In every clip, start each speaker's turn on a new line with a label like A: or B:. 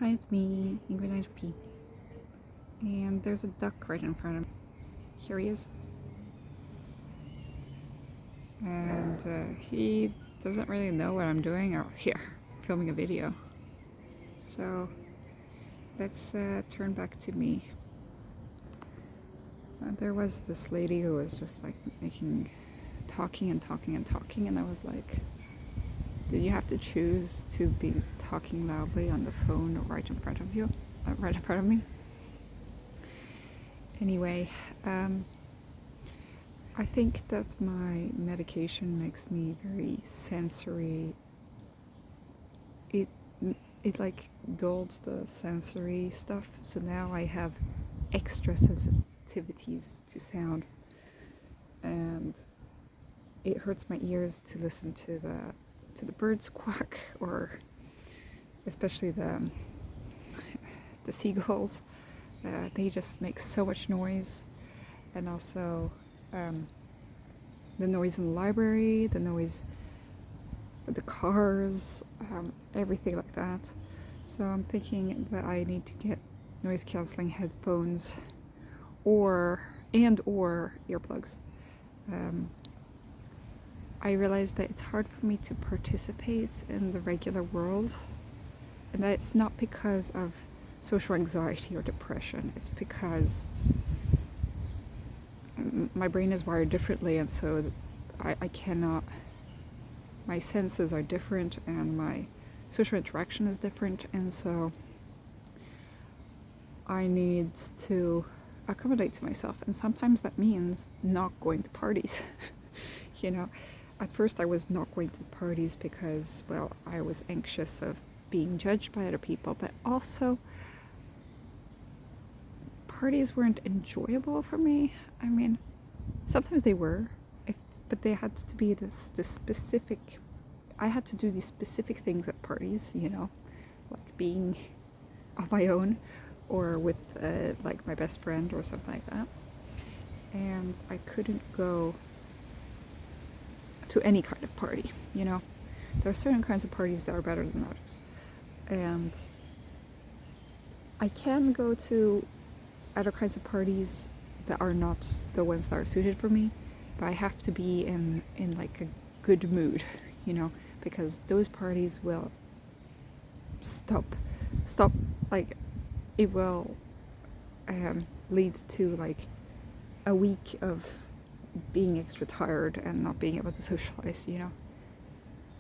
A: Hi, it's me, Ingrid P. And there's a duck right in front of me. Here he is. And he doesn't really know what I'm doing out here, filming a video. So let's turn back to me. There was this lady who was just like talking, and I was like, did you have to choose to be talking loudly on the phone right in front of you? Right in front of me? Anyway, I think that my medication makes me very sensory. It like dulled the sensory stuff, so now I have extra sensitivities to sound, and it hurts my ears to listen to the birds quack, or especially the seagulls. They just make so much noise, and also the noise in the library, the noise of the cars, everything like that. So I'm thinking that I need to get noise cancelling headphones or earplugs. I realized that it's hard for me to participate in the regular world, and that it's not because of social anxiety or depression. It's because my brain is wired differently, and so I cannot, my senses are different and my social interaction is different, and so I need to accommodate to myself, and sometimes that means not going to parties. At first I was not going to parties because, well, I was anxious of being judged by other people, but also parties weren't enjoyable for me. I mean, sometimes they were, but they had to be this specific, I had to do these specific things at parties, like being on my own or with like my best friend or something like that. And I couldn't go to any kind of party, There are certain kinds of parties that are better than others. And I can go to other kinds of parties that are not the ones that are suited for me, but I have to be in like a good mood, because those parties will stop, like, it will lead to like a week of being extra tired and not being able to socialize,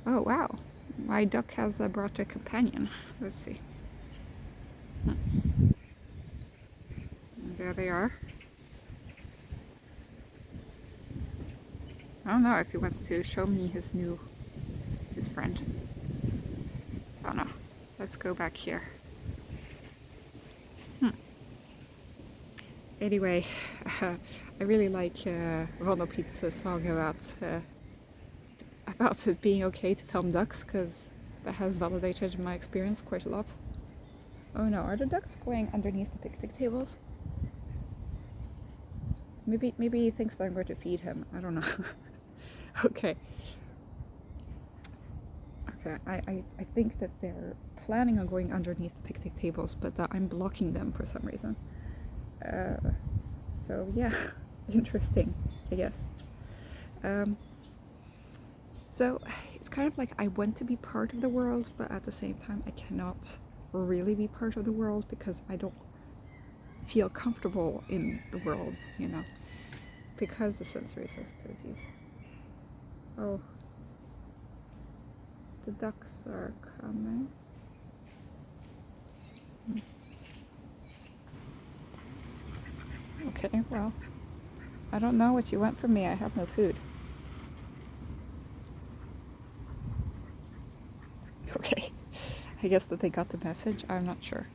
A: Oh wow, my duck has brought a companion. Let's see. There they are. I don't know if he wants to show me his friend. I don't know. Let's go back here. Anyway, I really like Monotropism's song about it being okay to film ducks, because that has validated my experience quite a lot. Oh no, are the ducks going underneath the picnic tables? Maybe he thinks that I'm going to feed him. I don't know. Okay, I think that they're planning on going underneath the picnic tables, but I'm blocking them for some reason. So yeah, interesting, I guess. So it's kind of like I want to be part of the world, but at the same time I cannot really be part of the world because I don't feel comfortable in the world, because the sensory sensitivities. Oh, the ducks are coming. Okay, well, I don't know what you want from me. I have no food. Okay, I guess that they got the message. I'm not sure.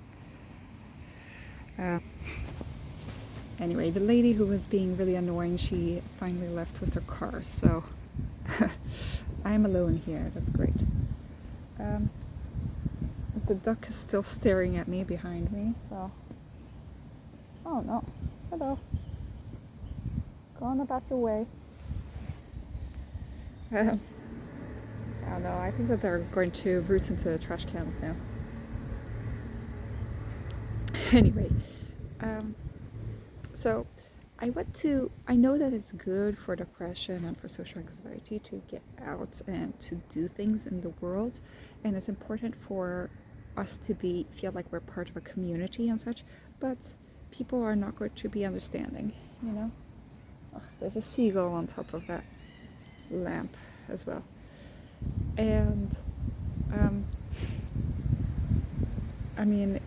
A: Anyway, the lady who was being really annoying, she finally left with her car, so I'm alone here. That's great. The duck is still staring at me behind me, so... Oh no. Hello. Go on about your way. I don't know, I think that they're going to root into the trash cans now. Oh, Anyway, so I know that it's good for depression and for social anxiety to get out and to do things in the world, and it's important for us to feel like we're part of a community and such, but people are not going to be understanding, you know? Oh, there's a seagull on top of that lamp as well. And I mean,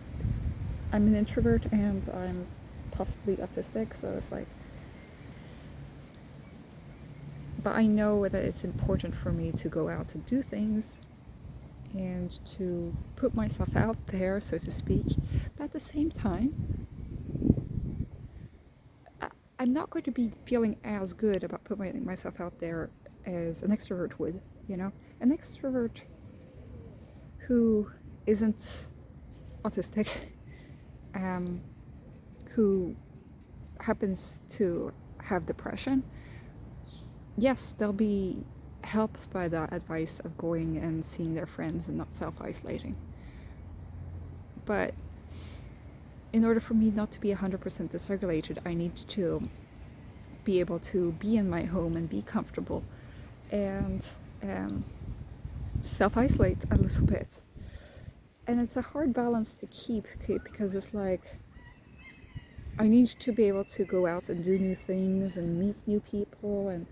A: I'm an introvert and I'm possibly autistic, so it's like, but I know that it's important for me to go out to do things and to put myself out there, so to speak. But at the same time, I'm not going to be feeling as good about putting myself out there as an extrovert would, you know? An extrovert who isn't autistic, who happens to have depression, yes, they'll be helped by the advice of going and seeing their friends and not self-isolating. But in order for me not to be 100% dysregulated, I need to be able to be in my home and be comfortable and self-isolate a little bit. And it's a hard balance to keep because it's like, I need to be able to go out and do new things and meet new people and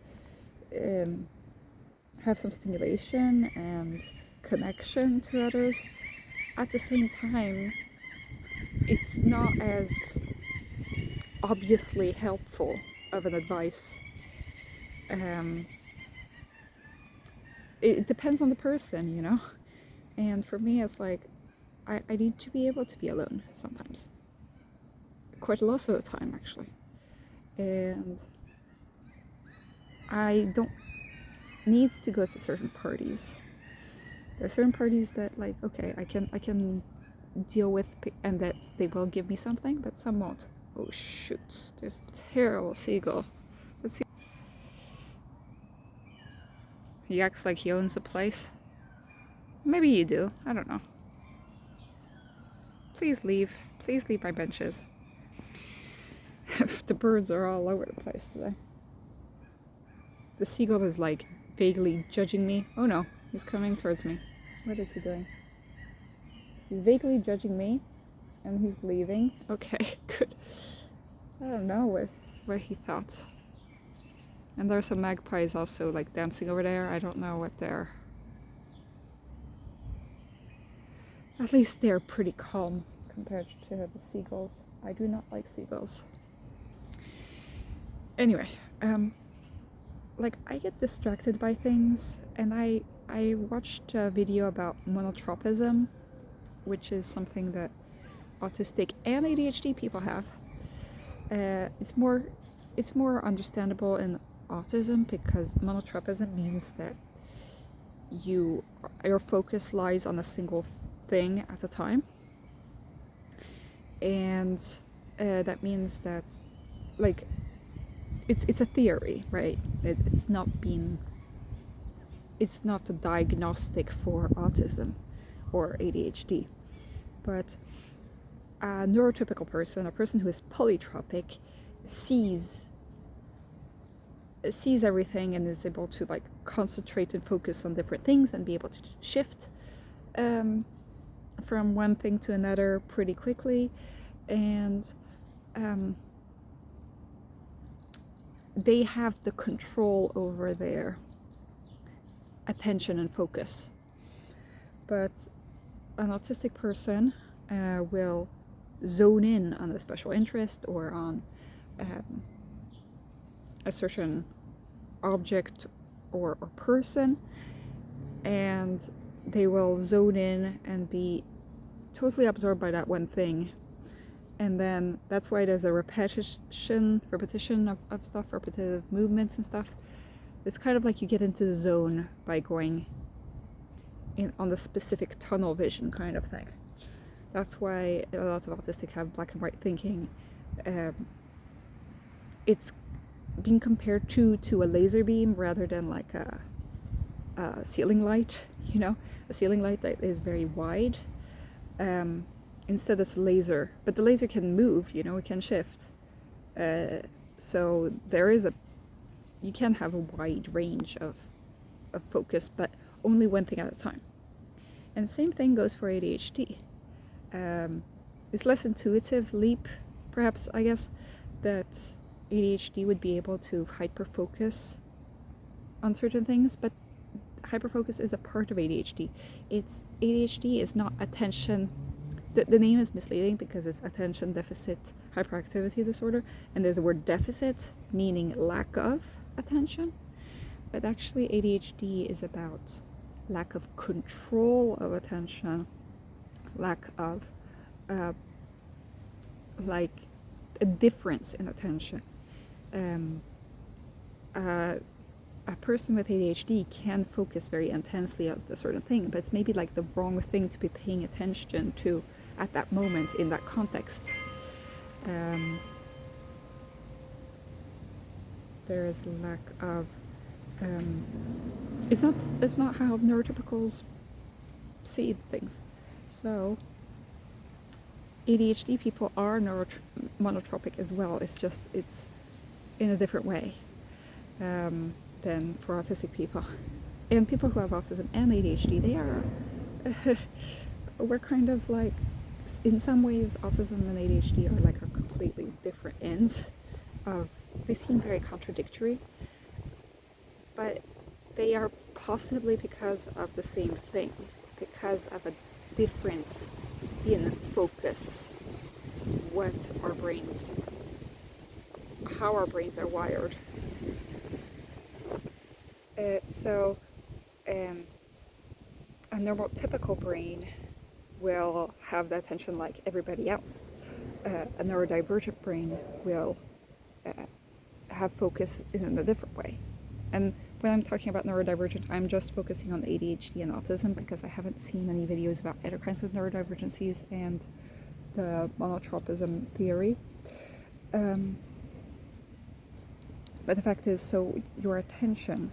A: have some stimulation and connection to others. At the same time, it's not as obviously helpful of an advice. It depends on the person, you know? And for me, it's like, I need to be able to be alone sometimes. Quite a lot of the time, actually. And I don't need to go to certain parties. There are certain parties that, like, okay, I can deal with, and that they will give me something, but some won't. Oh shoot, there's a terrible seagull. Let's see. He acts like he owns the place. Maybe you do, I don't know. Please leave my benches. The birds are all over the place today. The seagull is like vaguely judging me. Oh no, he's coming towards me. What is he doing? He's vaguely judging me and he's leaving. Okay, good. I don't know what he thought. And there are some magpies also like dancing over there. I don't know what they're... At least they're pretty calm compared to the seagulls. I do not like seagulls. Anyway, like I get distracted by things, and I watched a video about monotropism, which is something that autistic and ADHD people have. It's more understandable in autism because monotropism means that your focus lies on a single thing at a time, and that means that, like, it's a theory, right? It's not a diagnostic for autism or ADHD, but a neurotypical person, a person who is polytropic, sees everything and is able to like concentrate and focus on different things and be able to shift from one thing to another pretty quickly, and they have the control over their attention and focus. But an autistic person will zone in on a special interest or on a certain object or person, and they will zone in and be totally absorbed by that one thing. And then that's why there's a repetition of stuff, repetitive movements and stuff. It's kind of like you get into the zone by going in on the specific tunnel vision kind of thing. That's why a lot of autistic have black and white thinking. It's being compared to a laser beam rather than like a ceiling light, you know, a ceiling light that is very wide. instead it's laser, but the laser can move, you know, it can shift. So there is you can have a wide range of focus, but only one thing at a time. And the same thing goes for ADHD. It's less intuitive leap, perhaps, I guess, that ADHD would be able to hyper-focus on certain things, but hyper-focus is a part of ADHD. ADHD is not attention. The name is misleading because it's attention deficit hyperactivity disorder, and there's a word deficit meaning lack of attention, but actually ADHD is about lack of control of attention, lack of like a difference in attention. A person with ADHD can focus very intensely on a certain thing, but it's maybe like the wrong thing to be paying attention to at that moment in that context. There is lack of it's not how neurotypicals see things. So ADHD people are monotropic as well. It's just it's in a different way than for autistic people. And people who have autism and ADHD, they are we're kind of like, in some ways autism and ADHD are like a completely different ends of, they seem very contradictory, but they are possibly because of the same thing, because of a difference in focus, how our brains are wired. So a neurotypical brain will have the attention like everybody else. A neurodivergent brain will have focus in a different way. And when I'm talking about neurodivergent, I'm just focusing on ADHD and autism because I haven't seen any videos about other kinds of neurodivergencies and the monotropism theory. But the fact is, so your attention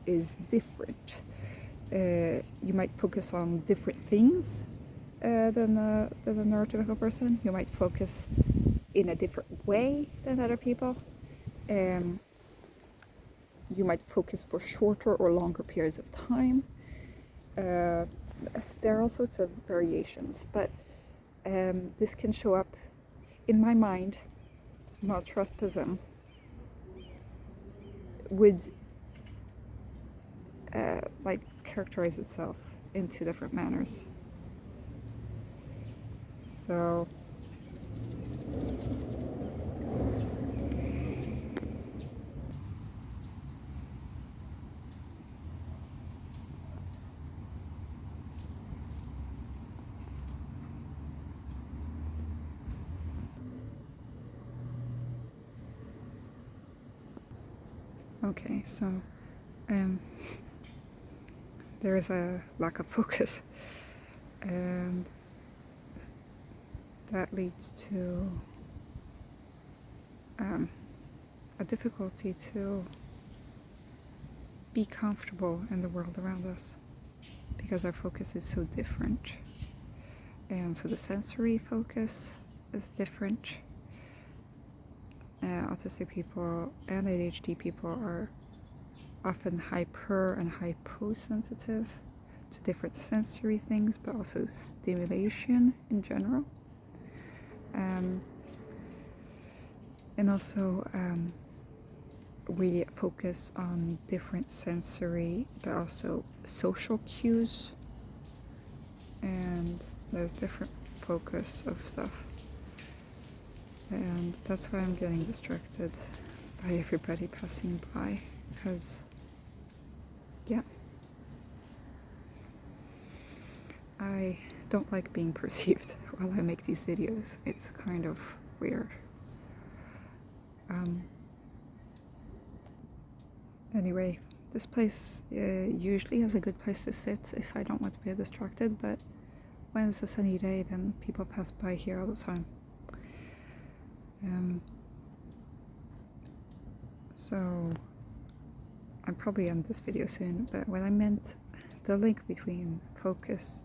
A: is different. You might focus on different things than a neurotypical person. You might focus in a different way than other people. You might focus for shorter or longer periods of time. There are all sorts of variations, but this can show up, in my mind, monotropism would like characterize itself in two different manners. So okay, so there is a lack of focus, and that leads to a difficulty to be comfortable in the world around us because our focus is so different. And so the sensory focus is different. Autistic people and ADHD people are often hyper and hyposensitive to different sensory things, but also stimulation in general. And also we focus on different sensory but also social cues, and there's different focus of stuff, and that's why I'm getting distracted by everybody passing by, because I don't like being perceived while I make these videos. It's kind of weird. Anyway, this place usually is a good place to sit if I don't want to be distracted, but when it's a sunny day, then people pass by here all the time. So I'll probably end this video soon, but when I meant the link between focus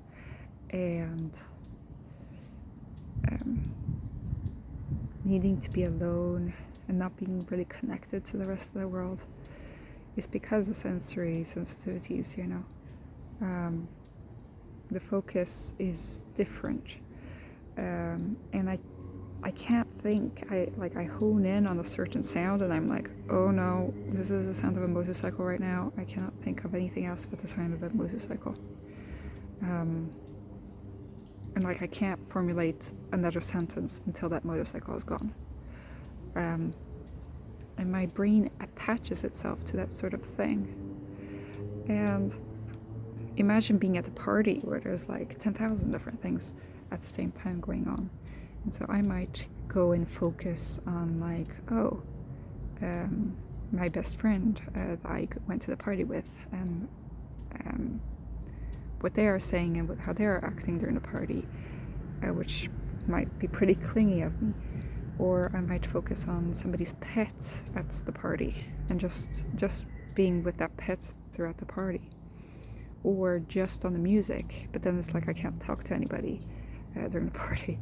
A: and needing to be alone and not being really connected to the rest of the world is because of sensory sensitivities, you know. The focus is different, and I can't think. I hone in on a certain sound and I'm like, oh no, this is the sound of a motorcycle right now. I cannot think of anything else but the sound of that motorcycle. And like I can't formulate another sentence until that motorcycle is gone. And my brain attaches itself to that sort of thing. And imagine being at a party where there's like 10,000 different things at the same time going on. And so I might go and focus on like, my best friend that I went to the party with, and what they are saying and how they are acting during the party, which might be pretty clingy of me. Or I might focus on somebody's pet at the party and just being with that pet throughout the party. Or just on the music, but then it's like I can't talk to anybody during the party.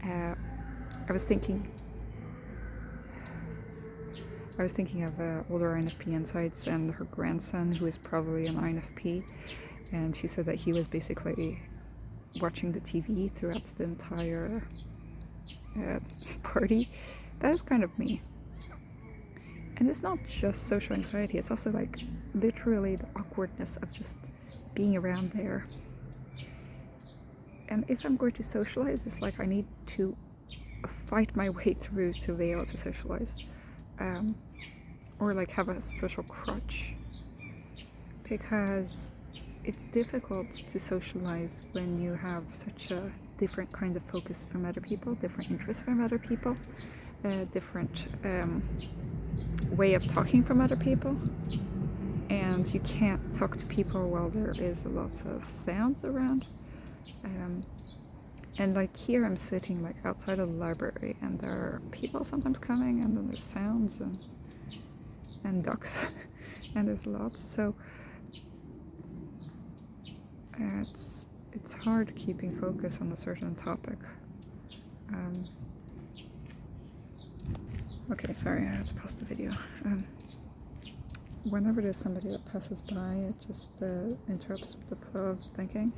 A: I was thinking of older INFP insights and her grandson, who is probably an INFP, and she said that he was basically watching the TV throughout the entire party. That is kind of me. And it's not just social anxiety, it's also like literally the awkwardness of just being around there. And if I'm going to socialize, it's like I need to fight my way through to be able to socialize. Or like have a social crutch. Because it's difficult to socialize when you have such a different kind of focus from other people, different interests from other people, different way of talking from other people. And you can't talk to people while there is a lot of sounds around. And like here I'm sitting like outside of the library and there are people sometimes coming, and then there's sounds and ducks and there's lots, so it's hard keeping focus on a certain topic. Okay, sorry, I had to pause the video. Whenever there's somebody that passes by, it just interrupts the flow of thinking.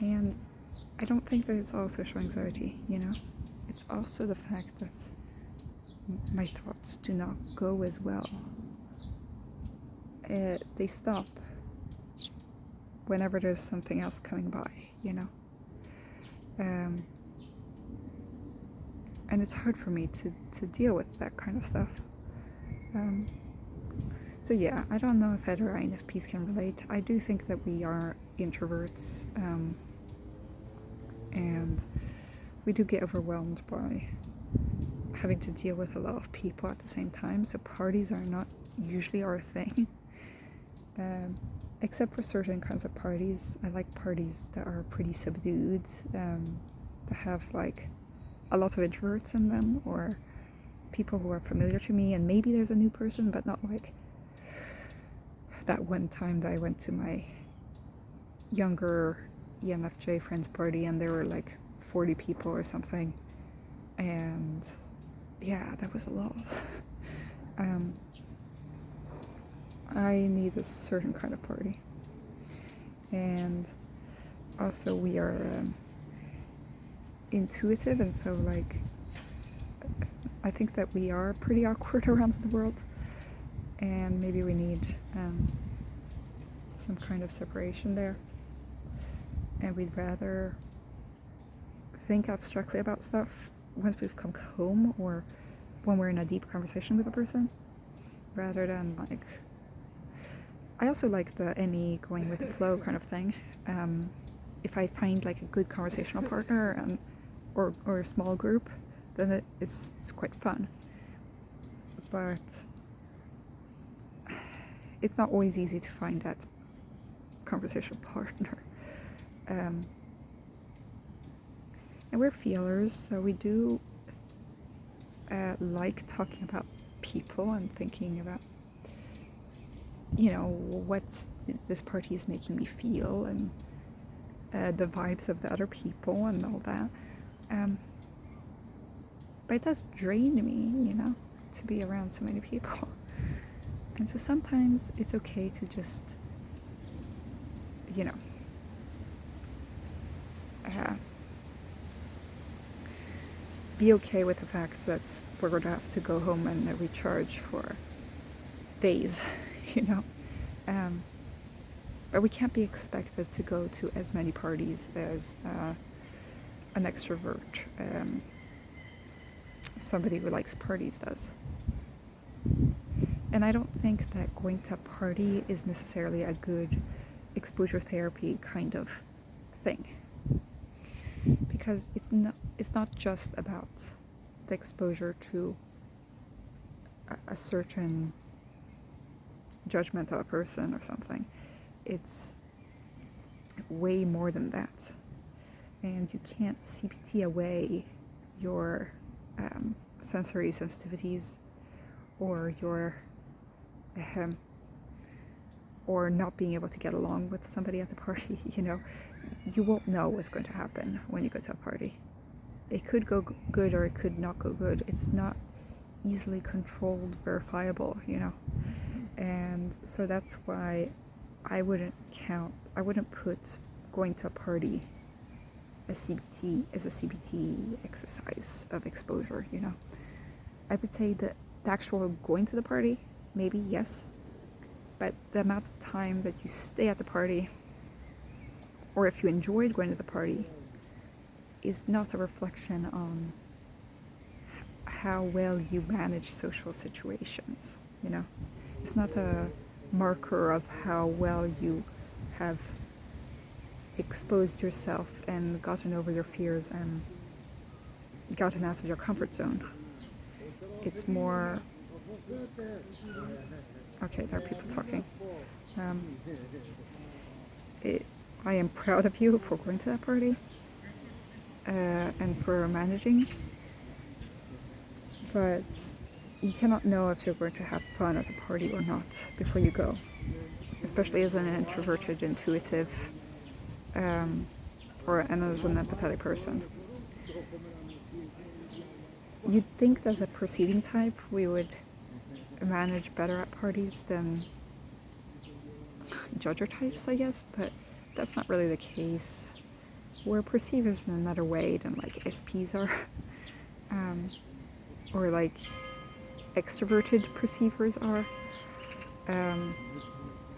A: And I don't think that it's all social anxiety, you know? It's also the fact that my thoughts do not go as well. They stop whenever there's something else coming by, you know? And it's hard for me to deal with that kind of stuff. So yeah, I don't know if other INFPs can relate. I do think that we are introverts, and we do get overwhelmed by having to deal with a lot of people at the same time, so parties are not usually our thing. Except for certain kinds of parties. I like parties that are pretty subdued, that have like a lot of introverts in them, or people who are familiar to me, and maybe there's a new person, but not like that one time that I went to my younger ENFJ friends party and there were like 40 people or something, and yeah, that was a lot. I need a certain kind of party, and also we are intuitive, and so like I think that we are pretty awkward around the world, and maybe we need some kind of separation there, and we'd rather think abstractly about stuff once we've come home or when we're in a deep conversation with a person, rather than like, I also like the any going with the flow kind of thing. If I find like a good conversational partner and or a small group, then it's quite fun. But it's not always easy to find that conversational partner. And we're feelers, so we do like talking about people and thinking about, you know, what this party is making me feel, and the vibes of the other people and all that. But it does drain me, to be around so many people. And so sometimes it's okay to just, be okay with the fact that we're going to have to go home and recharge for days, But we can't be expected to go to as many parties as an extrovert, somebody who likes parties does. And I don't think that going to a party is necessarily a good exposure therapy kind of thing. Because it's not just about the exposure to a certain judgment of a person or something. It's way more than that. And you can't CBT away your sensory sensitivities or your or not being able to get along with somebody at the party. You won't know what's going to happen when you go to a party. It could go good or it could not go good. It's not easily controlled, verifiable, And so that's why I wouldn't put going to a party as a CBT exercise of exposure, I would say that the actual going to the party, maybe yes, but the amount of time that you stay at the party, or if you enjoyed going to the party, is not a reflection on how well you manage social situations, It's not a marker of how well you have exposed yourself and gotten over your fears and gotten out of your comfort zone. It's more... Okay, there are people talking. I am proud of you for going to that party and for managing, but you cannot know if you're going to have fun at the party or not before you go, especially as an introverted, intuitive, and as an empathetic person. You'd think that as a perceiving type we would manage better at parties than judger types, I guess, but that's not really the case. We're perceivers in another way than like SPs are, or like extroverted perceivers are,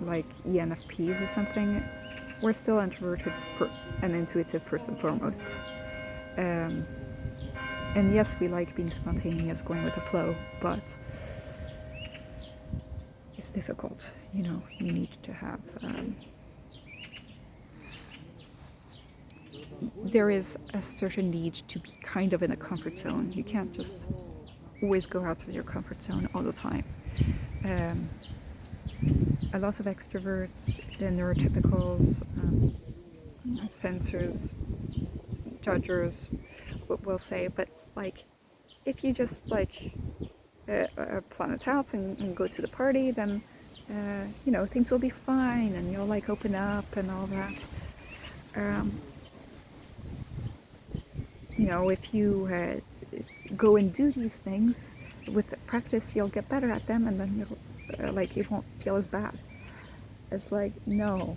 A: like ENFPs or something. We're still introverted and intuitive first and foremost. And yes, we like being spontaneous, going with the flow, but it's difficult, you need to have... there is a certain need to be kind of in a comfort zone. You can't just always go out of your comfort zone all the time. A lot of extroverts, the neurotypicals, sensors, judgers will say, but like, if you just like plan it out and go to the party, then things will be fine and you'll like open up and all that. If you go and do these things with practice, you'll get better at them, and then you'll it won't feel as bad. It's like, no.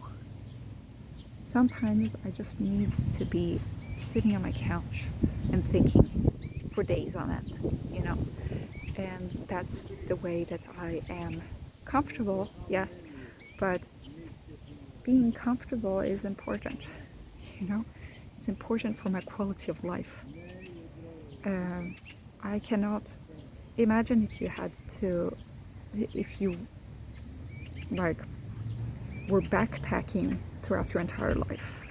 A: Sometimes I just need to be sitting on my couch and thinking for days on end, and that's the way that I am comfortable, yes, but being comfortable is important, It's important for my quality of life. I cannot imagine if you were backpacking throughout your entire life.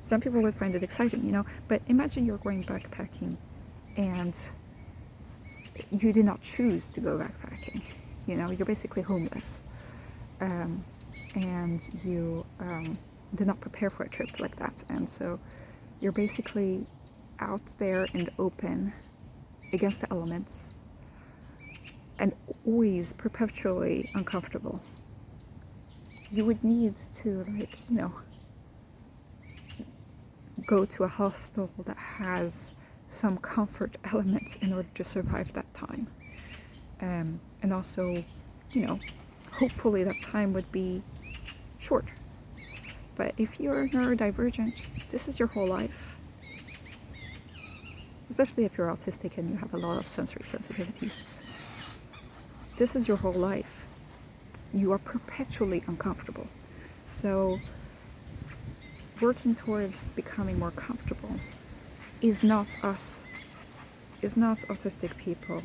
A: Some people would find it exciting, but imagine you're going backpacking and you did not choose to go backpacking. You're basically homeless, and you did not prepare for a trip like that, and so you're basically out there in the open against the elements and always perpetually uncomfortable. You would need to go to a hostel that has some comfort elements in order to survive that time. And also, hopefully that time would be short. But if you're neurodivergent, this is your whole life. Especially if you're autistic and you have a lot of sensory sensitivities. This is your whole life. You are perpetually uncomfortable. So working towards becoming more comfortable is not autistic people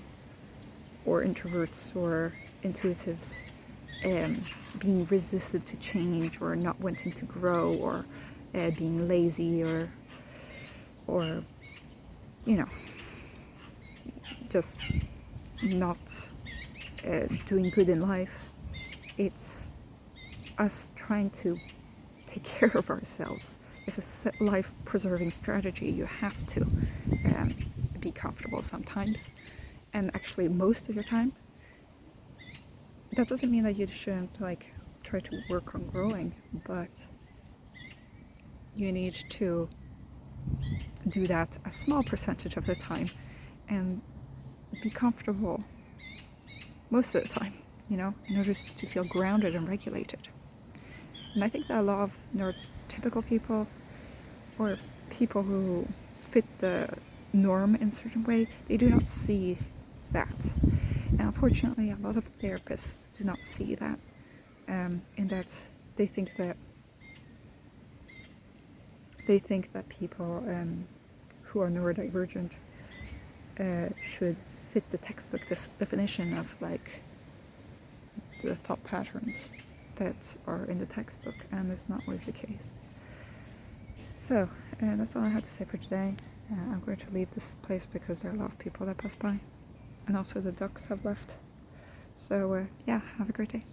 A: or introverts or intuitives being resistant to change or not wanting to grow or being lazy or just not doing good in life. It's us trying to take care of ourselves. It's a life-preserving strategy. You have to be comfortable sometimes, and actually most of your time. That doesn't mean that you shouldn't try to work on growing, but you need to do that a small percentage of the time and be comfortable most of the time, in order to feel grounded and regulated. And I think that a lot of neurotypical people or people who fit the norm in a certain way, they do not see that. And unfortunately, a lot of therapists do not see that, in that they think that people who are neurodivergent should fit the textbook definition of the thought patterns that are in the textbook, and it's not always the case. So that's all I had to say for today. I'm going to leave this place because there are a lot of people that pass by, and also the ducks have left. So yeah, have a great day.